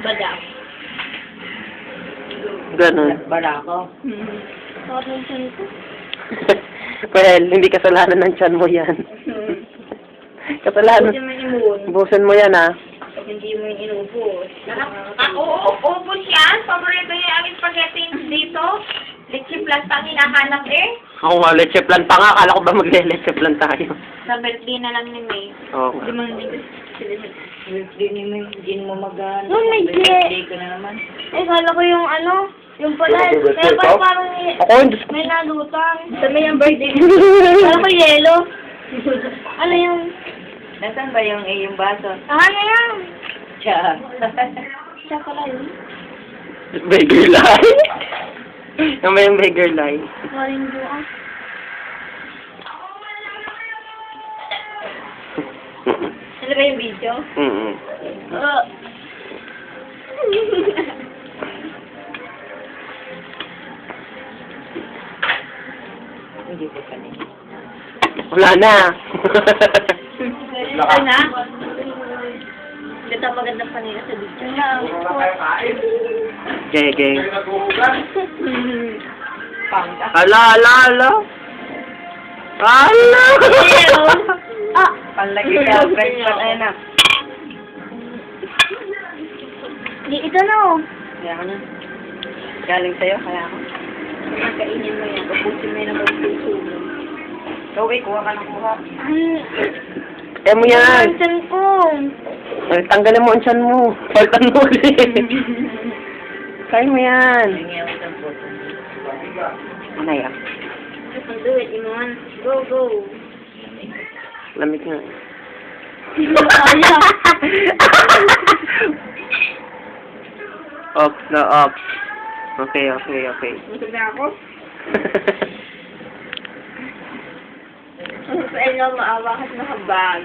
Badak. Ganon. Barako. Bakit yung chan ko? Well, hindi kasalanan ng tiyan mo yan. Kasalanan. Hindi mo inuun. Busin mo yan, ha? Pag hindi mo yung inubos. Ubus yan. Paborito niya ang spaghetti dito. Leche plan pang hinahanap eh. Ako nga, leche plan pa nga. Akala ko ba magle-leche plan tayo? Sa birthday na lang ni May. Oo nga. Hindi mo hindi Hindi mo magana. Noon may Birthday ko na naman. Eh, kala ko yung ano, yung pala. Kaya parang Ako, Diyos ko. may nalutang. Sabi yung birthday. Kala ko yelo. Ano yung... Nasaan ba yung baso? Ah, ano yan? Tiya. Siya pala yun. Beggar line. Yung may beggar line. Maring bukas. Ano ba yung video? Mm-mm. Hindi ko kanina. Wala na. Ay na? Ganda maganda pa nila sa video. Gege. Pangka. Ala, ala, ala. Ala! Ah! Panlagi ka, fresh pan ay na. Di, ito na oh. Kaya ko na. Galing sa'yo, kaya ako. Kainin mo yan. Papusin mo yan ang puso mo. Gawin, kuha ka ng kuha. Eh mo yan. Ang tiyan ko. Tanggalin mo ang tiyan mo. Paltan mo ulit. Kaya mo yan. Hingi ako ng photo. Ano yan? You can do it, Iman. Go, go. Lamig nga. Kaya. Ops na ops. Okay, okay, okay. Busog na ako. Sa inyo, maawa kasi nakabag.